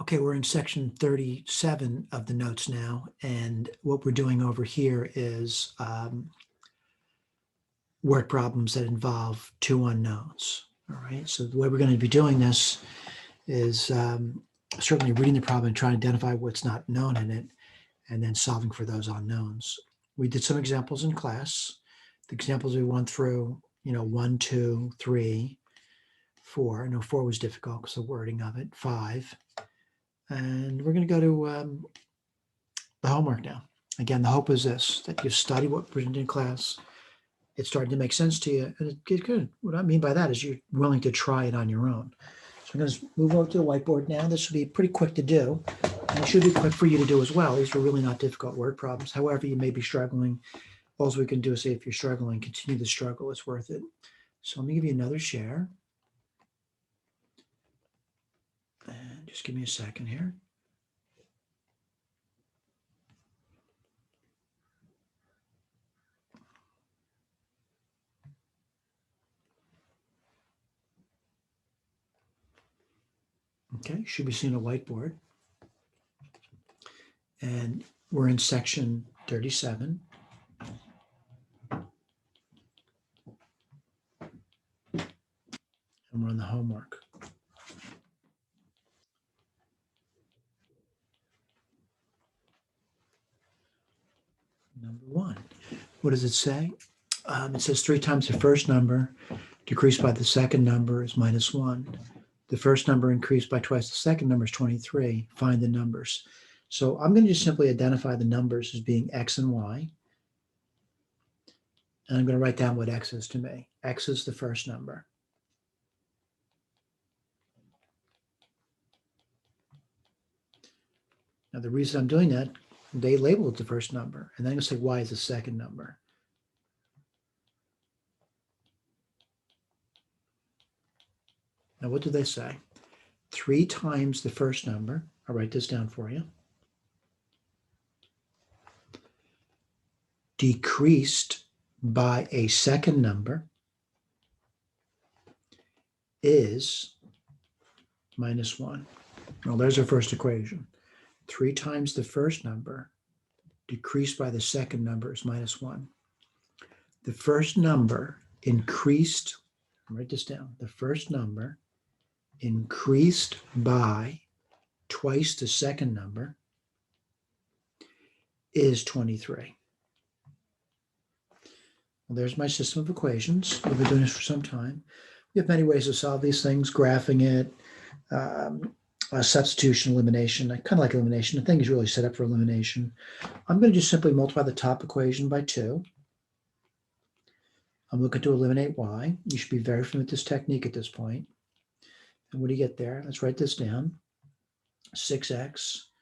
Okay, we're in section 37 of the notes now, and what we're doing over here is word problems that involve two unknowns. All right, so the way we're going to be doing this is certainly reading the problem and trying to identify what's not known in it, and then solving for those unknowns. We did some examples in class. The examples we went through, 1, 2, 3, 4. I know 4 was difficult because the wording of it. 5. And we're going to go to the homework now. Again, the hope is this, that you study what we did in class. It's starting to make sense to you, and it gets good. What I mean by that is you're willing to try it on your own. So I'm going to move over to the whiteboard now. This will be pretty quick to do, and it should be quick for you to do as well. These are really not difficult word problems. However, you may be struggling. All we can do is say if you're struggling, continue the struggle. It's worth it. So let me give you another share. And just give me a second here. Okay, should be seeing a whiteboard. And we're in section 37. And we're on the homework. Number 1. What does it say? It says 3 times the first number decreased by the second number is -1. The first number increased by twice the second number is 23. Find the numbers. So I'm going to just simply identify the numbers as being x and y. And I'm going to write down what x is to me. X is the first number. Now, the reason I'm doing that, they label it the first number. And then I'm going to say y is the second number. Now, what do they say? 3 times the first number. I'll write this down for you. Decreased by a second number is -1. Well, there's our first equation. 3 times the first number decreased by the second number is -1. The first number increased, write this down, the first number increased by twice the second number is 23. Well, there's my system of equations. We've been doing this for some time. We have many ways to solve these things, graphing it, substitution, elimination. I kind of like elimination. The thing is really set up for elimination. I'm going to just simply multiply the top equation by 2. I'm looking to eliminate y. You should be very familiar with this technique at this point. And what do you get there? Let's write this down. 6x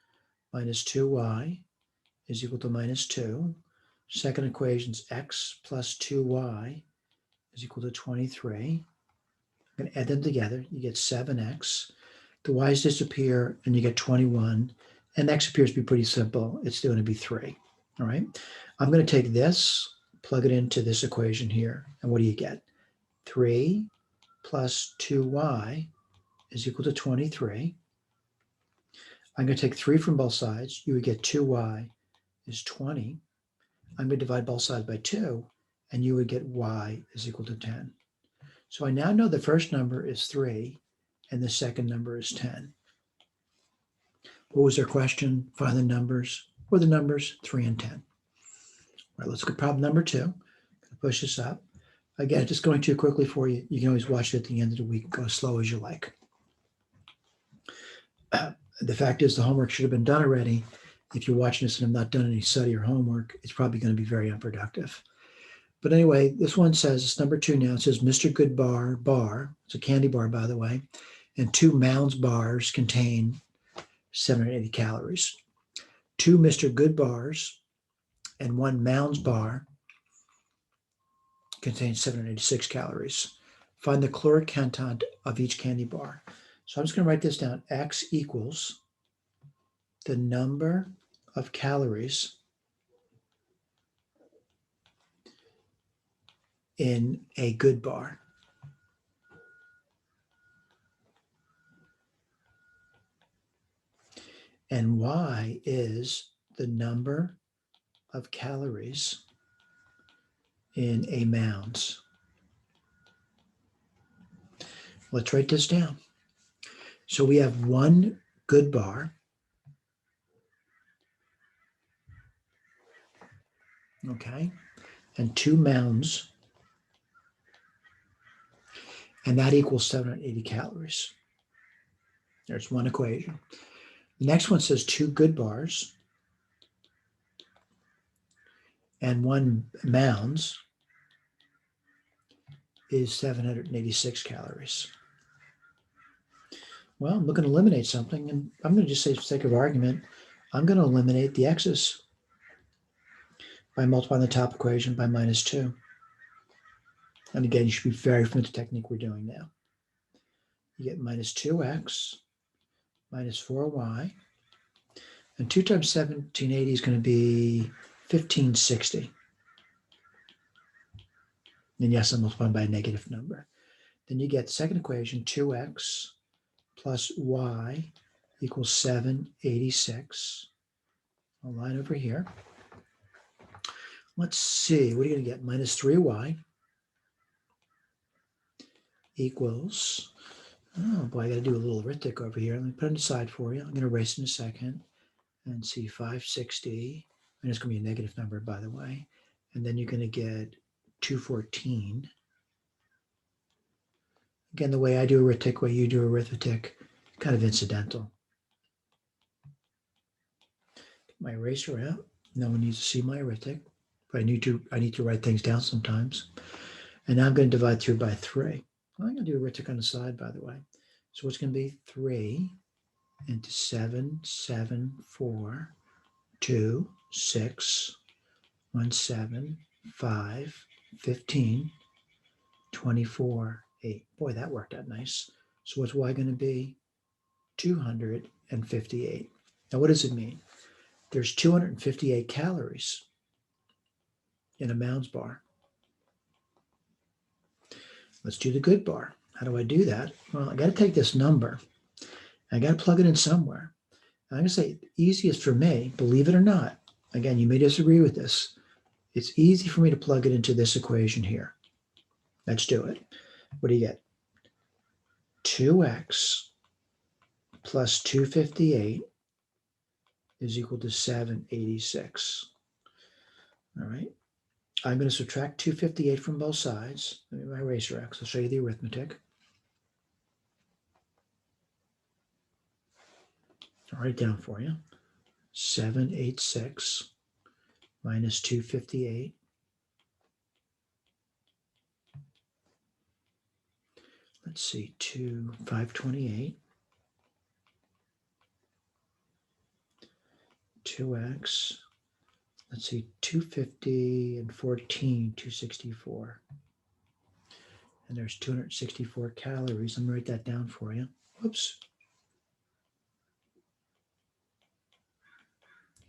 minus 2y is equal to -2. Second equation is x plus 2y is equal to 23. I'm going to add them together. You get 7x. The y's disappear, and you get 21. And x appears to be pretty simple. It's going to be 3. All right. I'm going to take this, plug it into this equation here. And what do you get? 3 plus 2y is equal to 23. I'm going to take 3 from both sides. You would get 2y is 20. I'm going to divide both sides by 2, and you would get y is equal to 10. So I now know the first number is 3, and the second number is 10. What was their question? Find the numbers. What are the numbers? 3 and 10. All right, let's look at problem number 2. I'm going to push this up. Again, just going too quickly for you. You can always watch it at the end of the week. Go as slow as you like. The fact is the homework should have been done already. If you're watching this and have not done any study or homework, it's probably going to be very unproductive. But anyway, this one says, it's number 2 now. It says Mr. Goodbar bar. It's a candy bar, by the way. And 2 Mounds bars contain 780 calories. 2 Mr. Good bars and 1 Mounds bar contains 786 calories. Find the caloric content of each candy bar. So I'm just going to write this down. X equals the number of calories in a good bar. And Y is the number of calories in a mounds. Let's write this down. So we have one good bar, okay, and 2 mounds, and that equals 780 calories. There's one equation. The next one says 2 good bars and 1 mounds is 786 calories. Well, I'm looking to eliminate something, and I'm going to just say, for the sake of argument, I'm going to eliminate the x's by multiplying the top equation by -2. And again, you should be very familiar with the technique we're doing now. You get -2x minus 4y, and 2 times 1780 is going to be 1560. And yes, I'm multiplying by a negative number. Then you get the second equation, 2x plus y equals 786. I'll line over here. Let's see, what are you going to get? -3y equals, oh boy, I got to do a little arithmetic over here. Let me put it aside for you. I'm going to erase in a second and see 560. And it's going to be a negative number, by the way. And then you're going to get 214. Again, the way I do arithmetic, way you do arithmetic, kind of incidental. Get my eraser out. No one needs to see my arithmetic, but I need to write things down sometimes. And now I'm going to divide through by 3. Well, I'm going to do arithmetic on the side, by the way. So what's going to be 3 into 7, 7, 4, 2, 6, 1, 7, 5, 15, 24, 8. Boy, that worked out nice. So what's y going to be? 258. Now, what does it mean? There's 258 calories in a mounds bar. Let's do the good bar. How do I do that? Well, I got to take this number. I got to plug it in somewhere. I'm going to say easiest for me, believe it or not. Again, you may disagree with this. It's easy for me to plug it into this equation here. Let's do it. What do you get? 2x plus 258 is equal to 786. All right. I'm going to subtract 258 from both sides. Let me my eraser X. I'll show you the arithmetic. I'll write it down for you. 786 minus 258. Let's see, 528. 2x. Let's see, 250 and 14, 264. And there's 264 calories. Let me write that down for you. Whoops.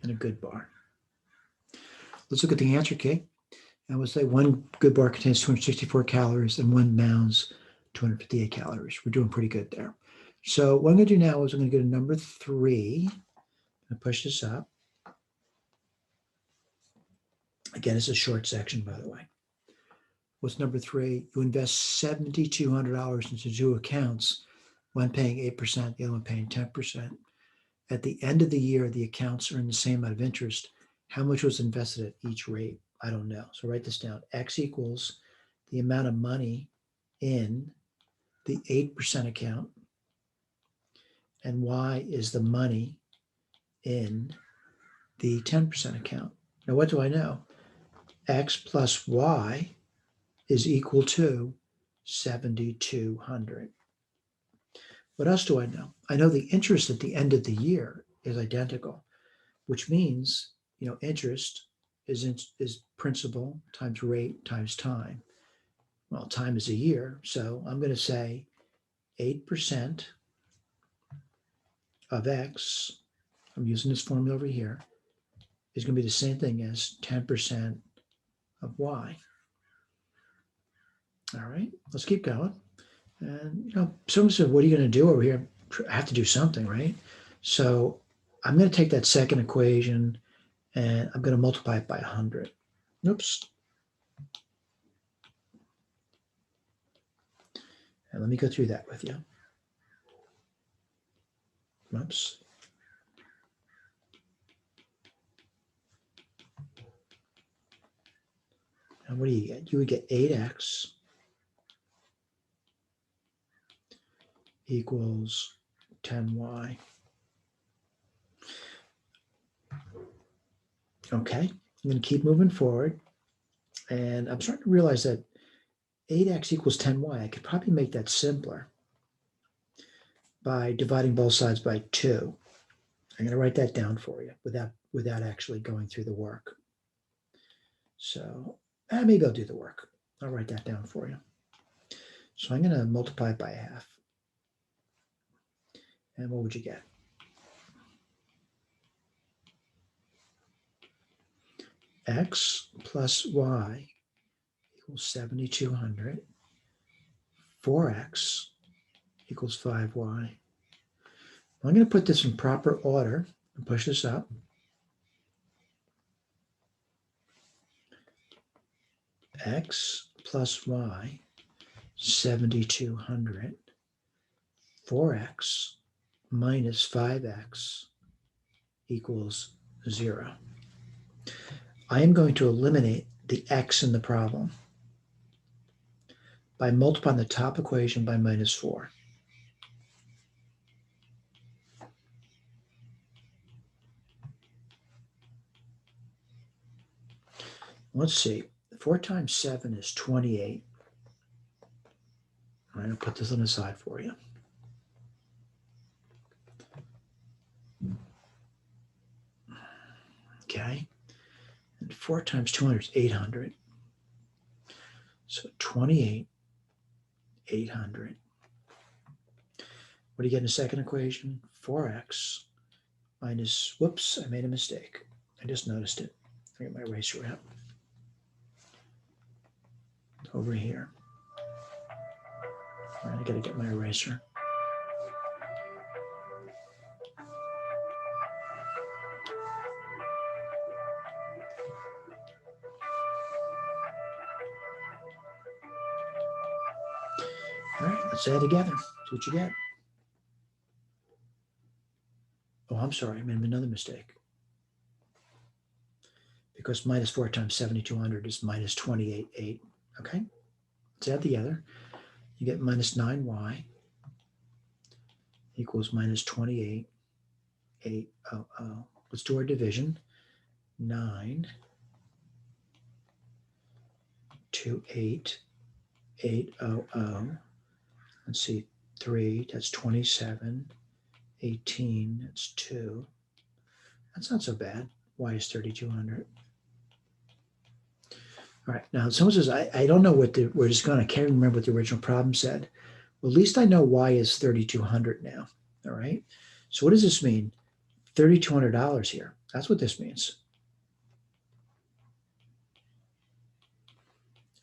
And a good bar. Let's look at the answer key. I would say one good bar contains 264 calories and 1 mounds 258 calories. We're doing pretty good there. So what I'm going to do now is I'm going to go to number 3. I'm going to push this up. Again, it's a short section, by the way. What's number 3? You invest $7,200 into 2 accounts, one paying 8%, the other one paying 10%. At the end of the year, the accounts earn the same amount of interest. How much was invested at each rate? I don't know. So write this down. X equals the amount of money in the 8% account, and Y is the money in the 10% account. Now, what do I know? X plus Y is equal to 7,200. What else do I know? I know the interest at the end of the year is identical, which means, interest is principal times rate times time. Well, time is a year, so I'm going to say 8% of X, I'm using this formula over here, is going to be the same thing as 10% of Y. All right, let's keep going. And, someone said, what are you going to do over here? I have to do something, right? So I'm going to take that second equation and I'm going to multiply it by 100. Oops. And let me go through that with you. Oops. And what do you get? You would get 8x equals 10y. Okay, I'm going to keep moving forward. And I'm starting to realize that 8x equals 10y. I could probably make that simpler by dividing both sides by 2. I'm going to write that down for you without actually going through the work. So maybe I'll do the work. I'll write that down for you. So I'm going to multiply it by half. And what would you get? X plus y equals 7,200. 4x equals 5y. I'm going to put this in proper order and push this up. X plus y, 7,200. 4x minus 5x equals 0. I am going to eliminate the x in the problem by multiplying the top equation by minus 4. Let's see. 4 times 7 is 28. I'm going to put this on the side for you. Okay. And 4 times 200 is 800. So 28, 800. What do you get in the second equation? 4x minus, whoops, I made a mistake. I just noticed it. I get my eraser out. Over here. All right, I gotta get my eraser. All right, let's add together. See what you get. Oh, I'm sorry, I made another mistake. Because minus 4 times 7,200 is minus 28,8. Okay, let's add together. You get minus 9y equals minus 28,800. Let's do our division. 9 to 8,800. Let's see, 3, that's 27. 18, that's 2. That's not so bad. Y is 3,200. All right, now someone says, I don't know what we're just going, I can't remember what the original problem said. Well, at least I know Y is 3,200 now, all right? So what does this mean? $3,200 here. That's what this means.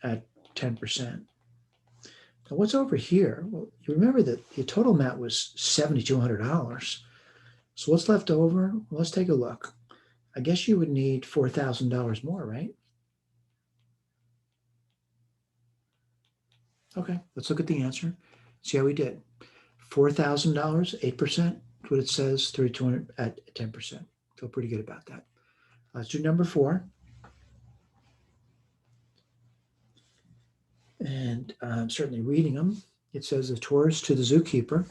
At 10%. Now what's over here? Well, you remember that the total amount was $7,200. So what's left over? Well, let's take a look. I guess you would need $4,000 more, right? Okay, let's look at the answer. See how we did. $4,000, 8%, that's what it says, 3,200 at 10%. Feel pretty good about that. Let's do number 4. And I'm certainly reading them. It says a tourist to the zookeeper.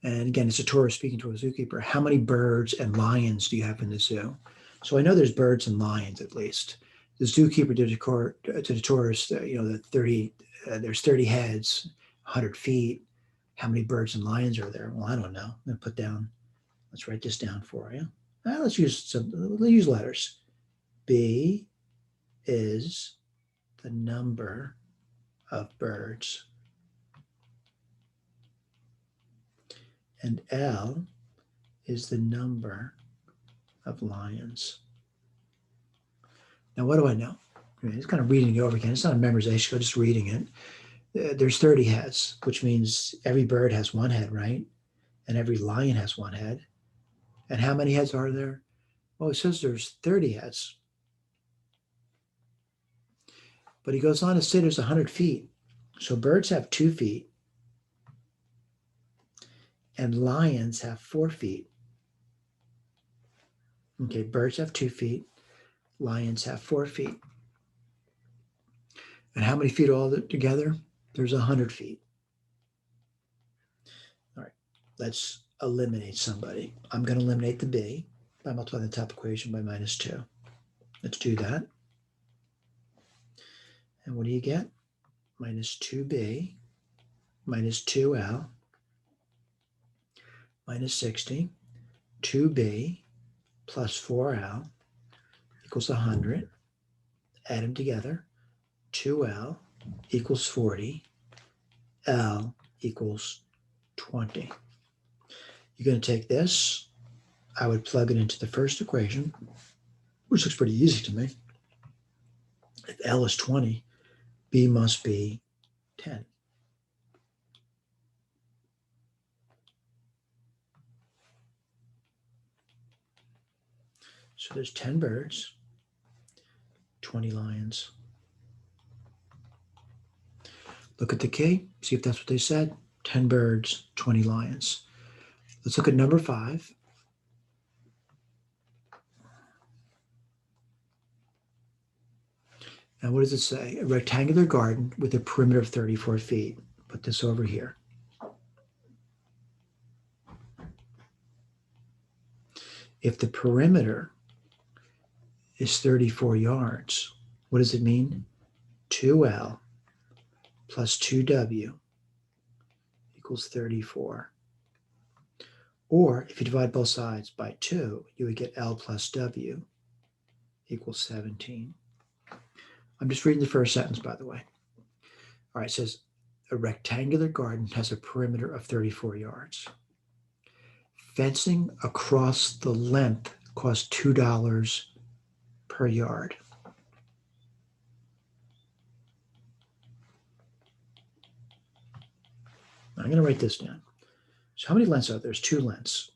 And again, it's a tourist speaking to a zookeeper. How many birds and lions do you have in the zoo? So I know there's birds and lions at least. The zookeeper to the tourist, there's 30 heads, 100 feet. How many birds and lions are there? Well, I don't know. I'm going to let's write this down for you. Let's use letters. B is the number of birds. And L is the number of lions. Now, what do I know? It's kind of reading it over again. It's not a memorization, I'm just reading it. There's 30 heads, which means every bird has 1 head, right? And every lion has 1 head. And how many heads are there? Well, it says there's 30 heads. But he goes on to say there's 100 feet. So birds have 2 feet and lions have 4 feet. Okay, birds have 2 feet, lions have 4 feet. And how many feet all together? There's 100 feet. All right, let's eliminate somebody. I'm going to eliminate the b by multiplying the top equation by -2. Let's do that. And what do you get? Minus 2b minus 2l minus 60. 2b plus 4l equals 100. Add them together. 2l equals 40. L equals 20. You're going to take this. I would plug it into the first equation, which looks pretty easy to me. If L is 20, B must be 10. So there's 10 birds, 20 lions. Look at the key, see if that's what they said. 10 birds, 20 lions. Let's look at number 5. Now, what does it say? A rectangular garden with a perimeter of 34 feet. Put this over here. If the perimeter is 34 yards, what does it mean? 2L plus 2W equals 34. Or if you divide both sides by 2, you would get L plus W equals 17. I'm just reading the first sentence, by the way. All right, it says a rectangular garden has a perimeter of 34 yards. Fencing across the length costs $2 per yard. I'm going to write this down. So how many lengths are there? There's 2 lengths.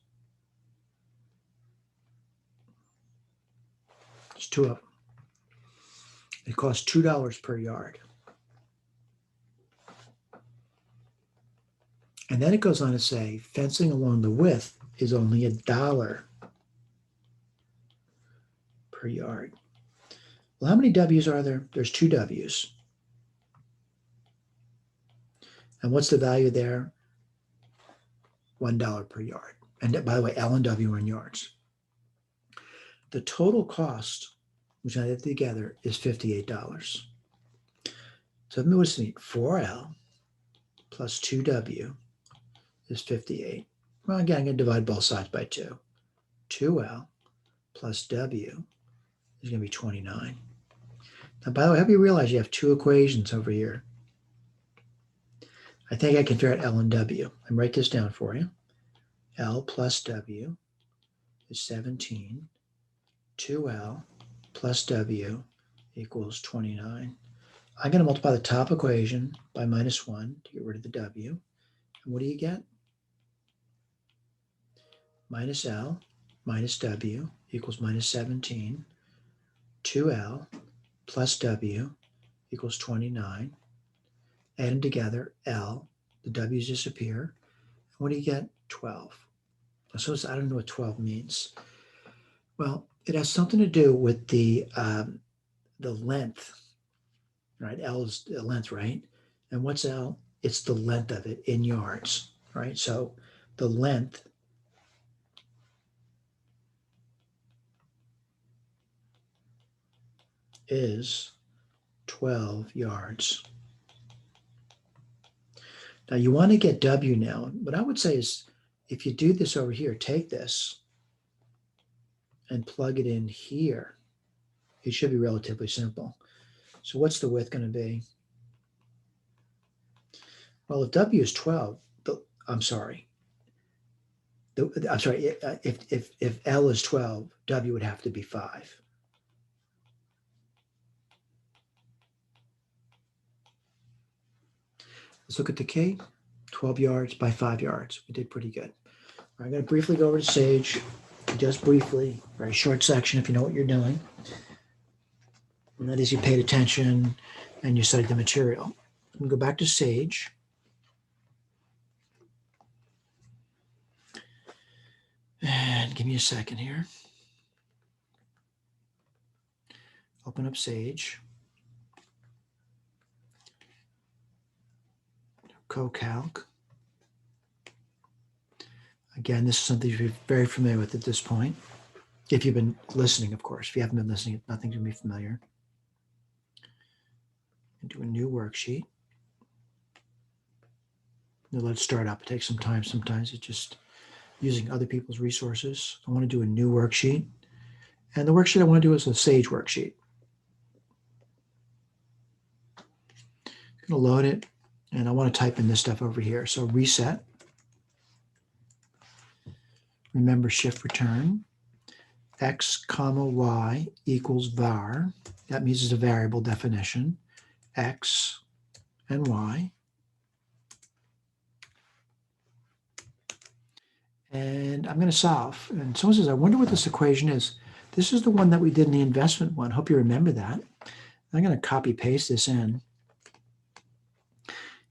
There's 2 of them. It costs $2 per yard. And then it goes on to say fencing along the width is only $1 per yard. Well, how many W's are there? There's 2 W's. And what's the value there? $1 per yard. And by the way, L and W are in yards. The total cost, which I did together, is $58. So what does it mean? 4L plus 2W is 58. Well, again, I'm going to divide both sides by 2. 2L plus W is going to be 29. Now, by the way, I hope you realize you have 2 equations over here. I think I can figure out L and W. Let me write this down for you. L plus W is 17. 2L plus W equals 29. I'm going to multiply the top equation by -1 to get rid of the W. And what do you get? Minus L minus W equals -17. 2L plus W equals 29. Add them together, L, the W's disappear. What do you get? 12. So I don't know what 12 means. Well, it has something to do with the length, right? L is the length, right? And what's L? It's the length of it in yards, right? So the length is 12 yards. Now you want to get W now. What I would say is if you do this over here, take this and plug it in here. It should be relatively simple. So what's the width going to be? Well, if W is 12, I'm sorry. If L is 12, W would have to be 5. Let's look at the key. 12 yards by 5 yards. We did pretty good. I'm going to briefly go over to Sage. just briefly, very short section if you know what you're doing. And that is you paid attention and you studied the material. And go back to Sage. And give me a second here. Open up Sage. CoCalc. Again, this is something you're very familiar with at this point. If you've been listening, of course. If you haven't been listening, nothing's going to be familiar. And do a new worksheet. Now let's start up. It takes some time. Sometimes it's just using other people's resources. I want to do a new worksheet. And the worksheet I want to do is a Sage worksheet. I'm going to load it. And I want to type in this stuff over here. So reset. Remember shift return. X comma Y equals var. That means it's a variable definition. X and Y. And I'm going to solve. And someone says, I wonder what this equation is. This is the one that we did in the investment one. Hope you remember that. I'm going to copy paste this in.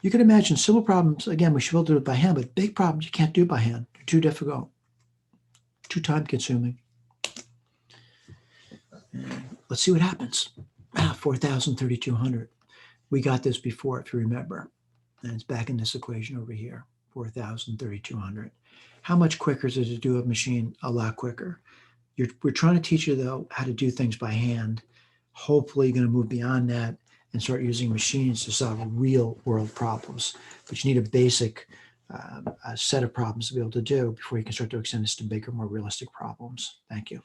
You can imagine simple problems, again, we should be able to do it by hand, but big problems you can't do by hand. They're too difficult, too time consuming. And let's see what happens. 4,000, We got this before, if you remember. And it's back in this equation over here, 4,000, How much quicker does it do a machine? A lot quicker. We're trying to teach you, though, how to do things by hand. Hopefully, you're going to move beyond that and start using machines to solve real world problems. But you need a basic set of problems to be able to do before you can start to extend this to bigger, more realistic problems. Thank you.